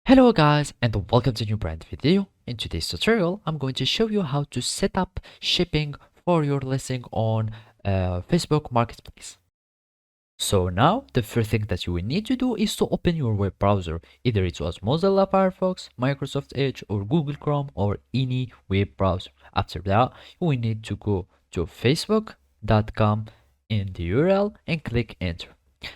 Hello guys and welcome to a new brand video. In today's tutorial, I'm going to show you how to set up shipping for your listing on Facebook Marketplace. So now the first thing that you will need to do is to open your web browser. Either it was Mozilla Firefox, Microsoft Edge or Google Chrome or any web browser. After that, you will need to go to facebook.com in the URL and click enter.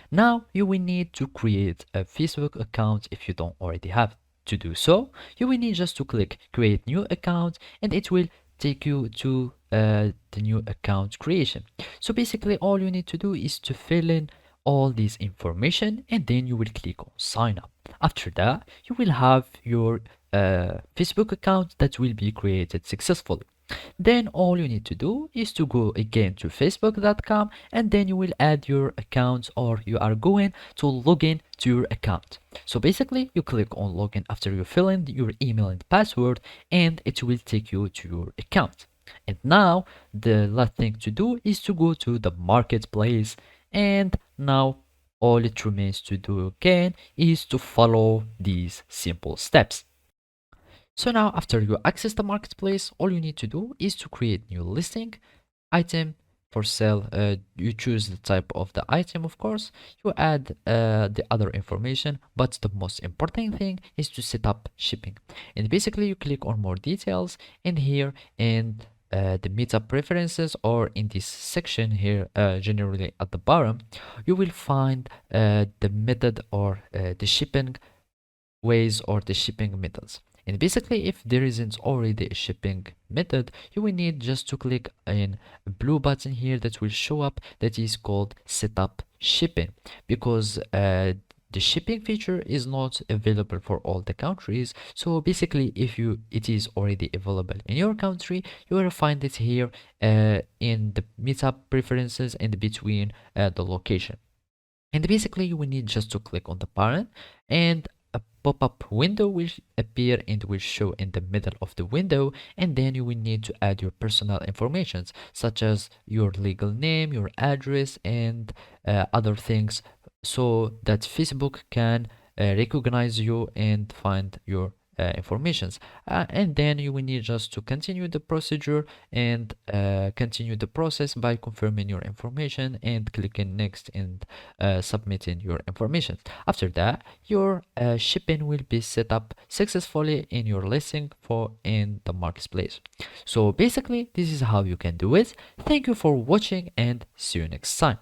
Now you will need to create a Facebook account if you don't already have. To do so, you will need just to click create new account and it will take you to the new account creation. So basically all you need to do is to fill in all this information and then you will click on sign up. After that, you will have your Facebook account that will be created successfully. Then all you need to do is to go again to facebook.com and then you will add your account or you are going to log in to your account. So basically you click on login after you fill in your email and password and it will take you to your account. And now the last thing to do is to go to the marketplace, and now all it remains to do again is to follow these simple steps. So now after you access the marketplace, all you need to do is to create new listing, item for sale. You choose the type of the item, of course. You add the other information, but the most important thing is to set up shipping. And basically you click on more details, and here in the meta preferences or in this section here, generally at the bottom, you will find the method or the shipping ways or the shipping methods. And basically if there isn't already a shipping method, you will need just to click in a blue button here that will show up that is called setup shipping, because the shipping feature is not available for all the countries. So basically if it is already available in your country, you will find it here in the meta preferences and between the location. And basically you will need just to click on the button and a pop-up window will appear and will show in the middle of the window, and then you will need to add your personal information such as your legal name, your address and other things, so that Facebook can recognize you and find your informations. And then you will need just to continue the procedure and continue the process by confirming your information and clicking next and submitting your information. After that, your shipping will be set up successfully in your listing for in the marketplace. So basically this is how you can do it. Thank you for watching and see you next time.